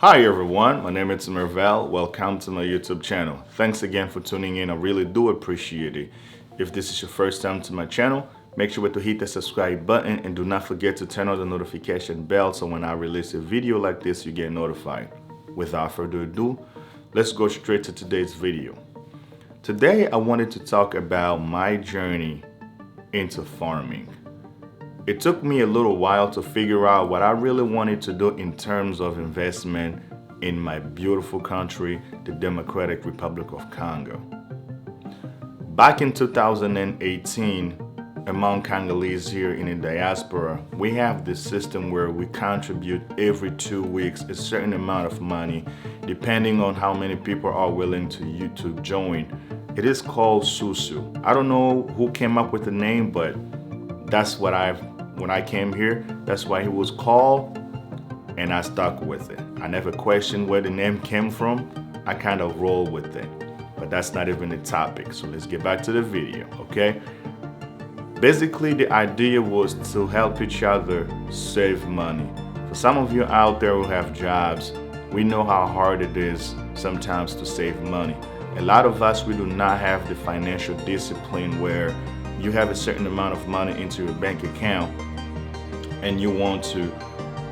Hi everyone, my name is Mervel. Welcome to my YouTube channel. Thanks again for tuning in. I really do appreciate it. If this is your first time to my channel, make sure to hit the subscribe button and do not forget to turn on the notification bell so when I release a video like this, you get notified. Without further ado, let's go straight to today's video. Today, I wanted to talk about my journey into farming. It took me a little while to figure out what I really wanted to do in terms of investment in my beautiful country, the Democratic Republic of Congo. Back in 2018, among Congolese here in the diaspora, we have this system where we contribute every 2 weeks a certain amount of money, depending on how many people are willing to join. It is called Susu. I don't know who came up with the name, but that's what when I came here, that's why it was called, and I stuck with it. I never questioned where the name came from. I kind of roll with it, but that's not even the topic. So let's get back to the video, okay? Basically, the idea was to help each other save money. For some of you out there who have jobs, we know how hard it is sometimes to save money. A lot of us, we do not have the financial discipline where you have a certain amount of money into your bank account and you want to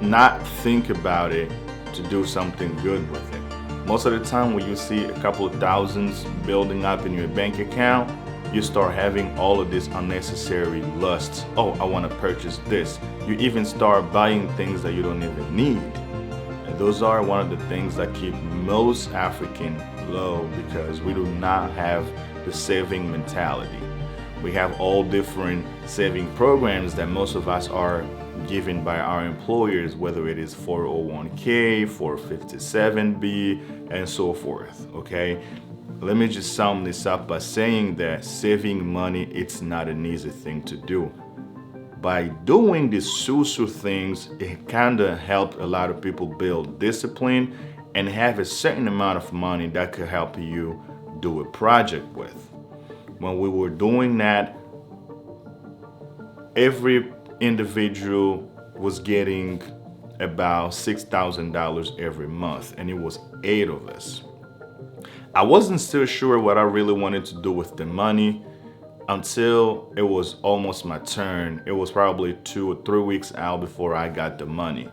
not think about it to do something good with it. Most of the time when you see a couple of thousands building up in your bank account, you start having all of this unnecessary lusts. Oh, I want to purchase this. You even start buying things that you don't even need. And those are one of the things that keep most African low because we do not have the saving mentality. We have all different saving programs that most of us are given by our employers, whether it is 401k, 457b, and so forth, okay? Let me just sum this up by saying that saving money, it's not an easy thing to do. By doing these Susu things, it kind of helped a lot of people build discipline and have a certain amount of money that could help you do a project with. When we were doing that, every individual was getting about $6,000 every month, and it was 8 of us. I wasn't still sure what I really wanted to do with the money until it was almost my turn. It was probably 2 or 3 weeks out before I got the money.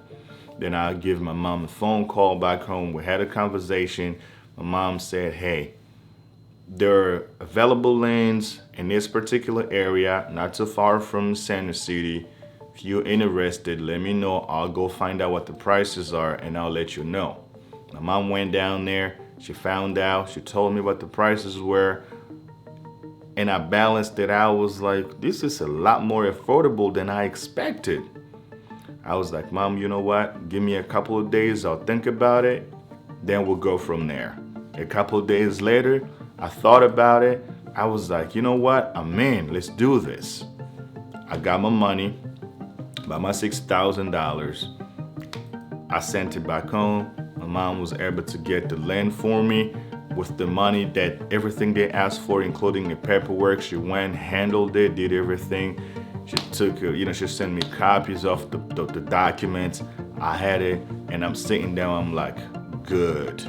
Then I give my mom a phone call back home. We had a conversation. My mom said, hey, there are available lands in this particular area, not too far from Center City. If you're interested, let me know. I'll go find out what the prices are and I'll let you know. My mom went down there. She found out. She told me what the prices were. And I balanced it out. I was like, this is a lot more affordable than I expected. I was like, Mom, you know what? Give me a couple of days. I'll think about it. Then we'll go from there. A couple of days later, I thought about it. I was like, you know what? I'm in. Let's do this. I got my money, about my $6,000. I sent it back home. My mom was able to get the land for me with the money that everything they asked for, including the paperwork. She went, handled it, did everything. She took, she sent me copies of the documents. I had it, and I'm sitting down. I'm like, good.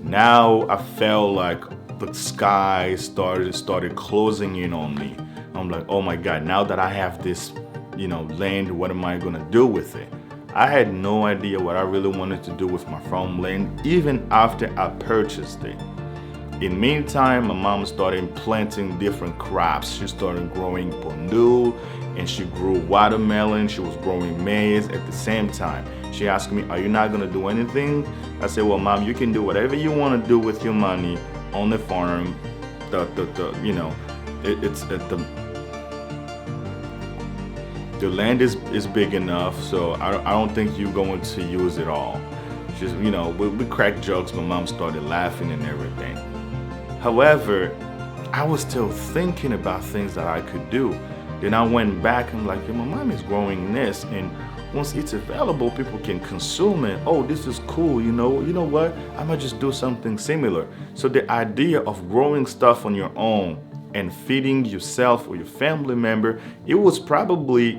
Now I felt like the sky started closing in on me. I'm like, oh my God, now that I have this, land, what am I gonna do with it? I had no idea what I really wanted to do with my farmland, even after I purchased it. In meantime, my mom started planting different crops. She started growing pondu, and she grew watermelon. She was growing maize at the same time. She asked me, are you not gonna do anything? I said, well, Mom, you can do whatever you wanna do with your money on the farm. The land is big enough, so I don't think you're going to use it all. Just, we cracked jokes. My mom started laughing and everything. However, I was still thinking about things that I could do. Then I went back and like, my mom is growing this, and once it's available, people can consume it. Oh, this is cool, you know what? I might just do something similar. So the idea of growing stuff on your own and feeding yourself or your family member, it was probably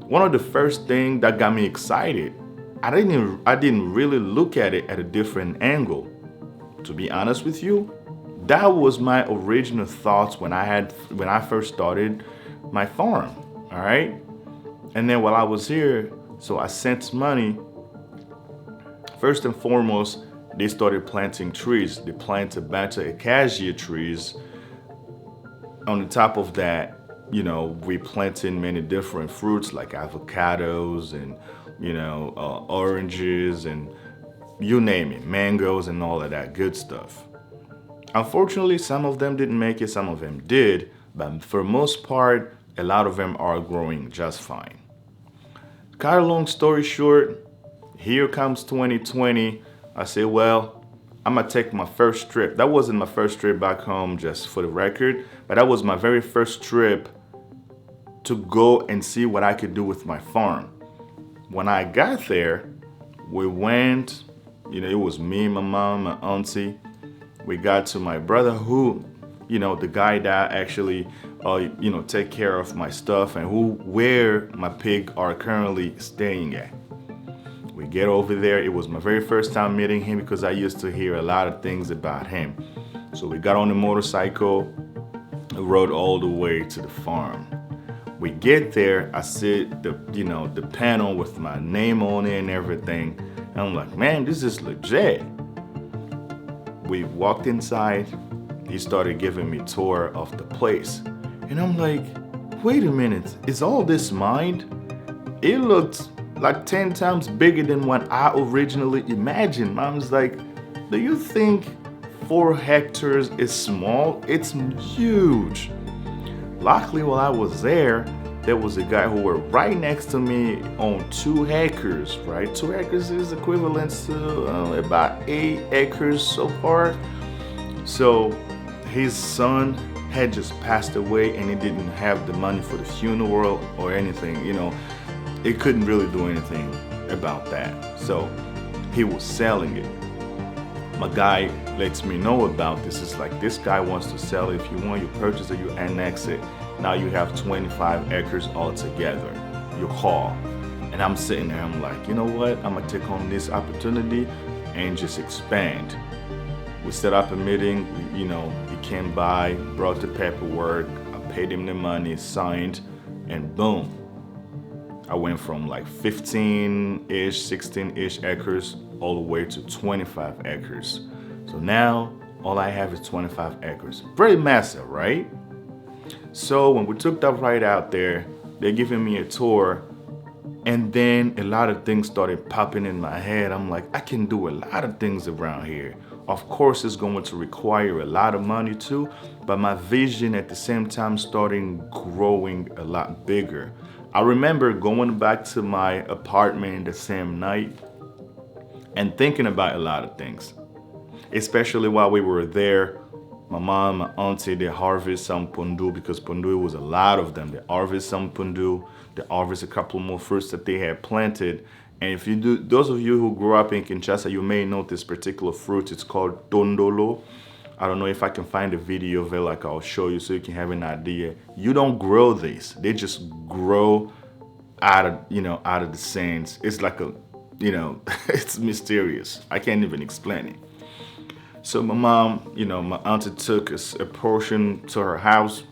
one of the first things that got me excited. I didn't really look at it at a different angle. To be honest with you, that was my original thoughts when I first started my farm. All right. And then while I was here, so I sent money. First and foremost, they started planting trees. They planted a bunch of acacia trees. On the top of that, we planted many different fruits like avocados and, oranges and you name it, mangoes and all of that good stuff. Unfortunately, some of them didn't make it, some of them did, but for the most part, a lot of them are growing just fine. Cut a long story short, here comes 2020. I said, well, I'm gonna take my first trip. That wasn't my first trip back home, just for the record, but that was my very first trip to go and see what I could do with my farm. When I got there, we went, it was me, my mom, my auntie. We got to my brother who, the guy that actually, take care of my stuff and where my pig are currently staying at. We get over there. It was my very first time meeting him because I used to hear a lot of things about him. So we got on the motorcycle, rode all the way to the farm. We get there, I see the panel with my name on it and everything. And I'm like, man, this is legit. We walked inside. He started giving me a tour of the place. And I'm like, wait a minute, is all this mine? It looked like 10 times bigger than what I originally imagined. Mom's like, do you think 4 hectares is small? It's huge. Luckily, while I was there was a guy who were right next to me on 2 acres, right? 2 acres is equivalent to about 8 acres so far. So his son had just passed away and he didn't have the money for the funeral or anything, it couldn't really do anything about that. So he was selling it. My guy lets me know about this. It's like, this guy wants to sell it. If you want, you purchase it, you annex it. Now you have 25 acres altogether. You call. And I'm sitting there, I'm like, you know what? I'm gonna take on this opportunity and just expand. We set up a meeting, he came by, brought the paperwork, I paid him the money, signed, and boom. I went from like 15-ish, 16-ish acres all the way to 25 acres. So now all I have is 25 acres. Pretty massive, right? So when we took that ride out there, they're giving me a tour, and then a lot of things started popping in my head. I'm like, I can do a lot of things around here. Of course, it's going to require a lot of money too, but my vision at the same time starting growing a lot bigger. I remember going back to my apartment the same night and thinking about a lot of things, especially while we were there. My mom, my auntie, they harvest some pundu because pundu was a lot of them. They harvest some pundu, they harvest a couple more fruits that they had planted. And if you do, those of you who grew up in Kinshasa, you may know this particular fruit. It's called tondolo. I don't know if I can find a video of it, like I'll show you so you can have an idea. You don't grow these. They just grow out of the sands. It's like it's mysterious. I can't even explain it. So my mom, my auntie took a portion to her house.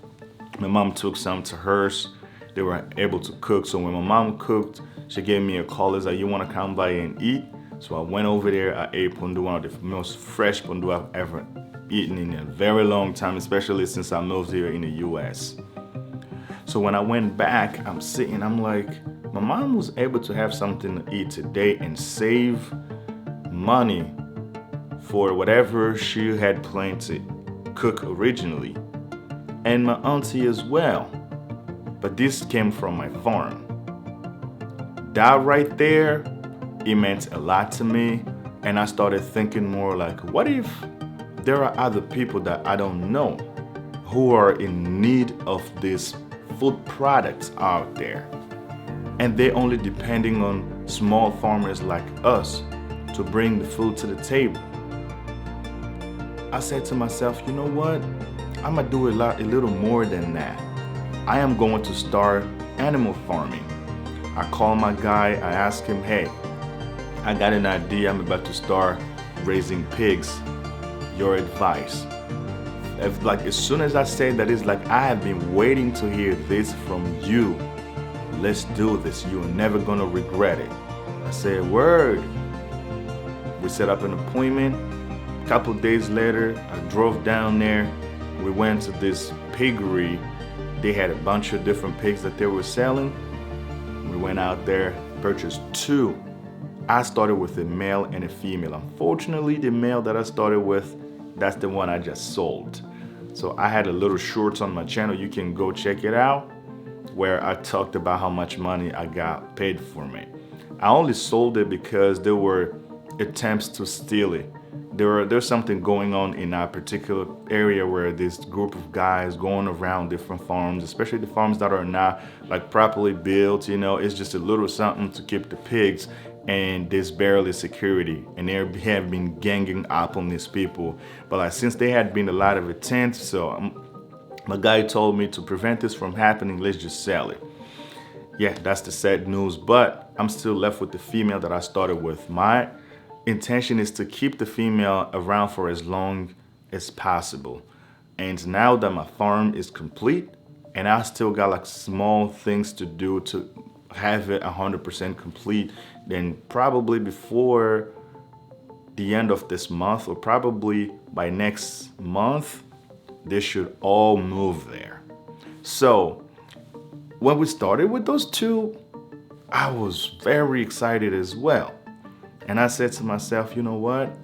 My mom took some to hers. They were able to cook. So when my mom cooked, she gave me a call. It's like, you want to come by and eat? So I went over there. I ate pundu, one of the most fresh pundu I've ever eaten in a very long time, especially since I moved here in the US. So when I went back, I'm sitting, I'm like, my mom was able to have something to eat today and save money for whatever she had planned to cook originally. And my auntie as well. But this came from my farm. That right there, it meant a lot to me. And I started thinking more like, what if there are other people that I don't know who are in need of these food products out there? And they're only depending on small farmers like us to bring the food to the table. I said to myself, you know what? I'm gonna do a little more than that. I am going to start animal farming. I called my guy, I asked him, hey, I got an idea. I'm about to start raising pigs. Your advice. If, like, as soon as I say that, it's like I have been waiting to hear this from you. Let's do this. You're never gonna regret it. I said, word. We set up an appointment. A couple days later, I drove down there. We went to this piggery. They had a bunch of different pigs that they were selling. We went out there, purchased two. I started with a male and a female. Unfortunately, the male that I started with, that's the one I just sold. So I had a little shorts on my channel. You can go check it out, where I talked about how much money I got paid for me. I only sold it because there were attempts to steal it. There's something going on in our particular area where this group of guys going around different farms, especially the farms that are not like properly built, it's just a little something to keep the pigs, and there's barely security, and they have been ganging up on these people. But like, since there had been a lot of attempts, so my guy told me to prevent this from happening, let's just sell it. Yeah, that's the sad news, but I'm still left with the female that I started with. My intention is to keep the female around for as long as possible. And now that my farm is complete, and I still got like small things to do to have it 100% complete, then probably before the end of this month, or probably by next month, they should all move there. So when we started with those two, I was very excited as well. And I said to myself, you know what?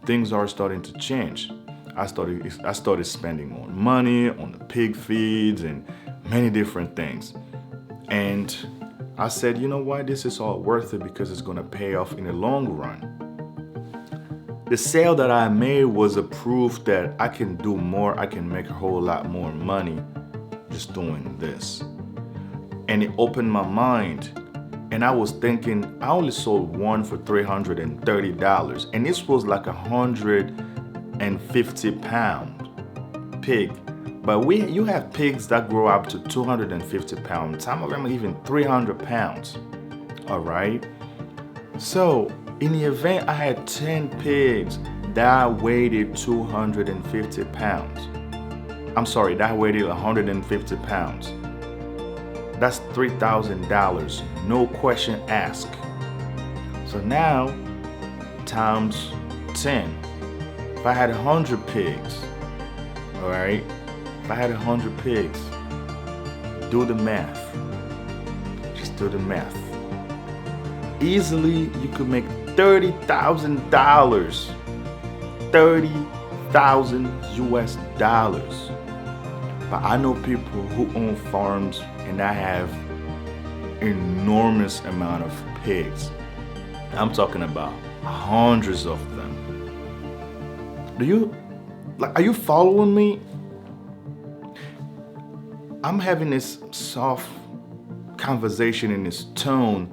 Things are starting to change. I started spending more money on the pig feeds and many different things. And I said, you know what? This is all worth it because it's gonna pay off in the long run. The sale that I made was a proof that I can do more. I can make a whole lot more money just doing this. And it opened my mind. And I was thinking, I only sold one for $330. And this was like 150-pound pig. But you have pigs that grow up to 250 pounds. Some of them are even 300 pounds. All right. So in the event, I had 10 pigs that weighed 250 pounds. I'm sorry, that weighed 150 pounds. That's $3,000, no question asked. So now, times 10. If I had 100 pigs, all right? If I had 100 pigs, do the math. Just do the math. Easily, you could make $30,000. 30,000 US dollars. But I know people who own farms and I have enormous amount of pigs. I'm talking about hundreds of them. Are you following me? I'm having this soft conversation in this tone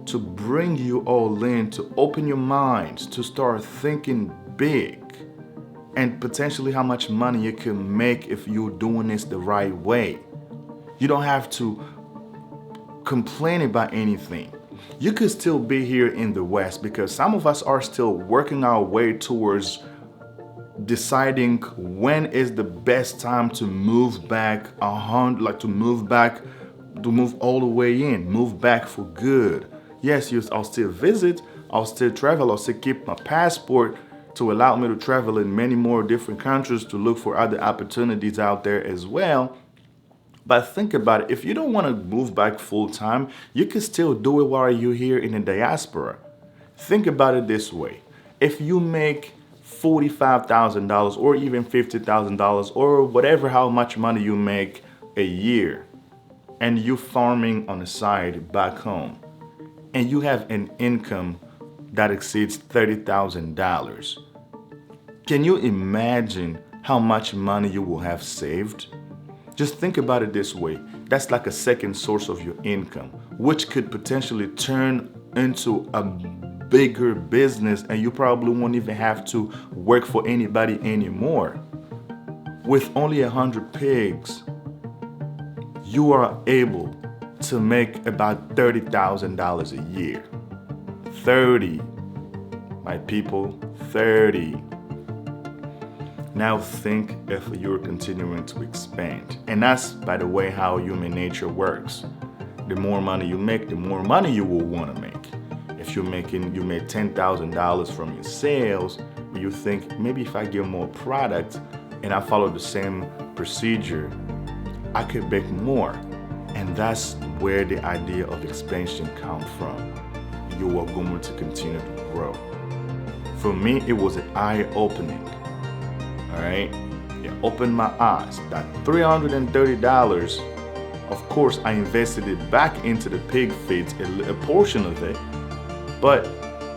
to bring you all in, to open your minds, to start thinking big, and potentially how much money you can make if you're doing this the right way. You don't have to complain about anything. You could still be here in the West, because some of us are still working our way towards deciding when is the best time to move back to move all the way in, move back for good. Yes, I'll still visit, I'll still travel, I'll still keep my passport to allow me to travel in many more different countries to look for other opportunities out there as well. But think about it, if you don't want to move back full time, you can still do it while you're here in the diaspora. Think about it this way. If you make $45,000 or even $50,000 or whatever, how much money you make a year, and you're farming on the side back home, and you have an income that exceeds $30,000, can you imagine how much money you will have saved? Just think about it this way. That's like a second source of your income, which could potentially turn into a bigger business, and you probably won't even have to work for anybody anymore. With only 100 pigs, you are able to make about $30,000 a year. $30,000. My people, 30. Now think if you're continuing to expand. And that's, by the way, how human nature works. The more money you make, the more money you will want to make. If you made $10,000 from your sales, you think maybe if I get more product and I follow the same procedure, I could make more. And that's where the idea of expansion comes from. You are going to continue to grow. For me, it was an eye-opening. All right, it opened my eyes. That $330, of course, I invested it back into the pig feeds, a portion of it. But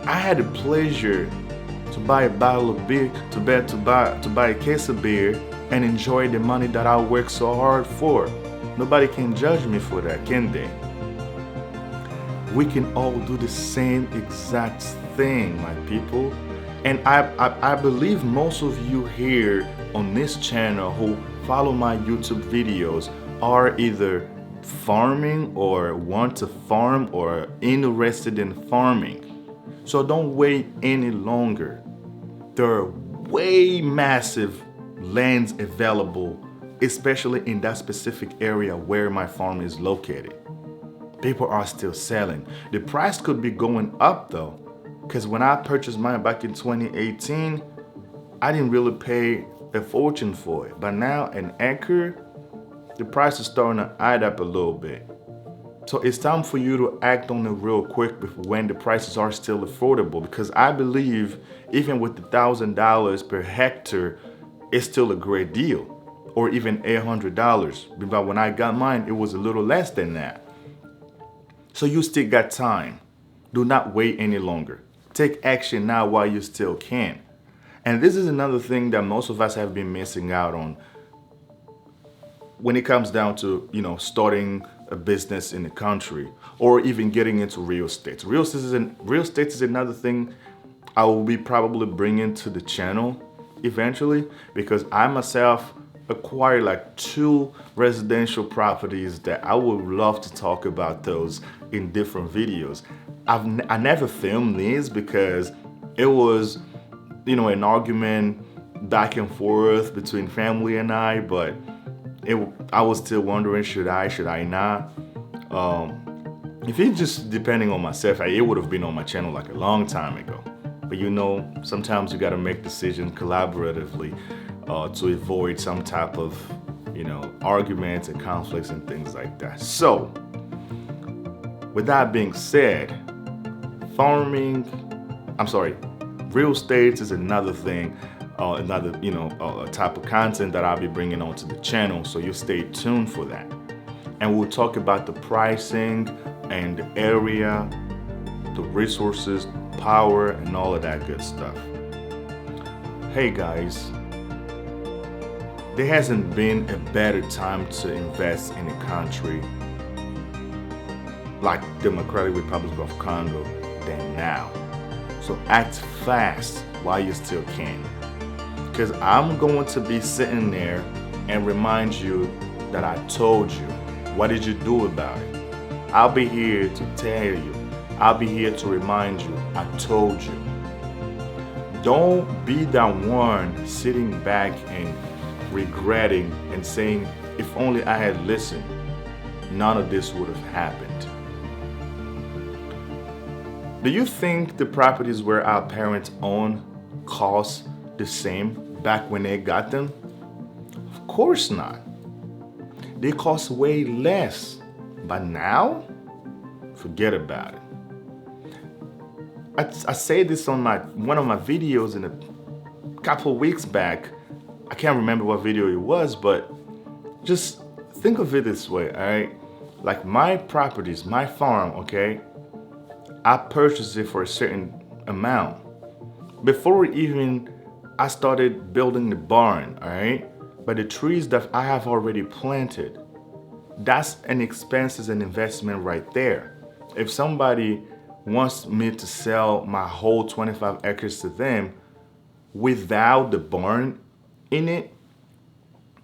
I had the pleasure to buy a bottle of beer, to buy a case of beer, and enjoy the money that I worked so hard for. Nobody can judge me for that, can they? We can all do the same exact thing, my people. And I believe most of you here on this channel who follow my YouTube videos are either farming or want to farm or interested in farming. So don't wait any longer. There are way massive lands available, especially in that specific area where my farm is located. People are still selling. The price could be going up though, because when I purchased mine back in 2018, I didn't really pay a fortune for it. But now an acre, the price is starting to add up a little bit. So it's time for you to act on it real quick when the prices are still affordable, because I believe even with the $1,000 per hectare, it's still a great deal, or even $800. But when I got mine, it was a little less than that. So you still got time. Do not wait any longer. Take action now while you still can. And this is another thing that most of us have been missing out on when it comes down to, starting a business in the country or even getting into real estate. Real estate is another thing I will be probably bringing to the channel eventually, because I myself acquired like 2 residential properties that I would love to talk about those in different videos. I never filmed these because it was, an argument back and forth between family and I, but I was still wondering, should I not? If it's just depending on myself, it would have been on my channel like a long time ago. But sometimes you got to make decisions collaboratively to avoid some type of, arguments and conflicts and things like that. So, with that being said, real estate is another thing, a type of content that I'll be bringing onto the channel. So you stay tuned for that. And we'll talk about the pricing and the area, the resources, power, and all of that good stuff. Hey guys, there hasn't been a better time to invest in a country like Democratic Republic of Congo than now. So act fast while you still can. Because I'm going to be sitting there and remind you that I told you. What did you do about it? I'll be here to tell you. I'll be here to remind you. I told you. Don't be that one sitting back and regretting and saying, if only I had listened, none of this would have happened. Do you think the properties where our parents own cost the same back when they got them? Of course not. They cost way less. But now, forget about it. I said this on one of my videos in a couple weeks back. I can't remember what video it was, but just think of it this way, all right? Like my properties, my farm, okay? I purchased it for a certain amount. Before even I started building the barn, all right? But the trees that I have already planted, that's an expense, is an investment right there. If somebody wants me to sell my whole 25 acres to them without the barn in it,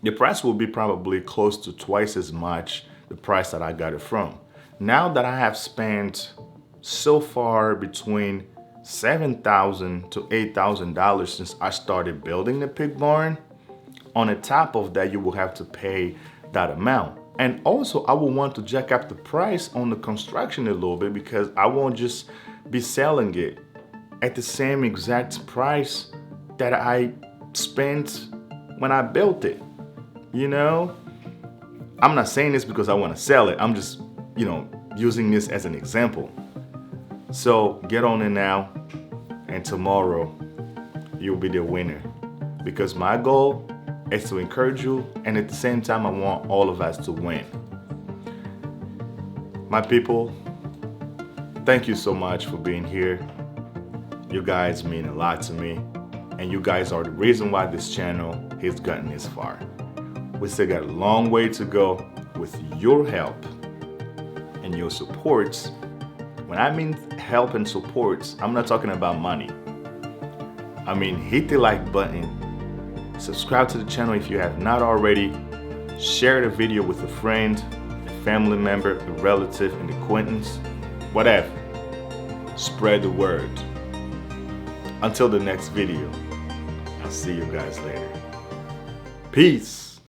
the price will be probably close to twice as much the price that I got it from. Now that I have spent so far between $7,000 to $8,000 since I started building the pig barn. On the top of that, you will have to pay that amount. And also, I will want to jack up the price on the construction a little bit because I won't just be selling it at the same exact price that I spent when I built it. You know, I'm not saying this because I want to sell it. I'm just, using this as an example. So get on it now, and tomorrow you'll be the winner. Because my goal is to encourage you, and at the same time, I want all of us to win. My people, thank you so much for being here. You guys mean a lot to me, and you guys are the reason why this channel has gotten this far. We still got a long way to go with your help and your supports. When I mean help and supports, I'm not talking about money. I mean, hit the like button, subscribe to the channel if you have not already, share the video with a friend, a family member, a relative, an acquaintance, whatever. Spread the word. Until the next video, I'll see you guys later. Peace.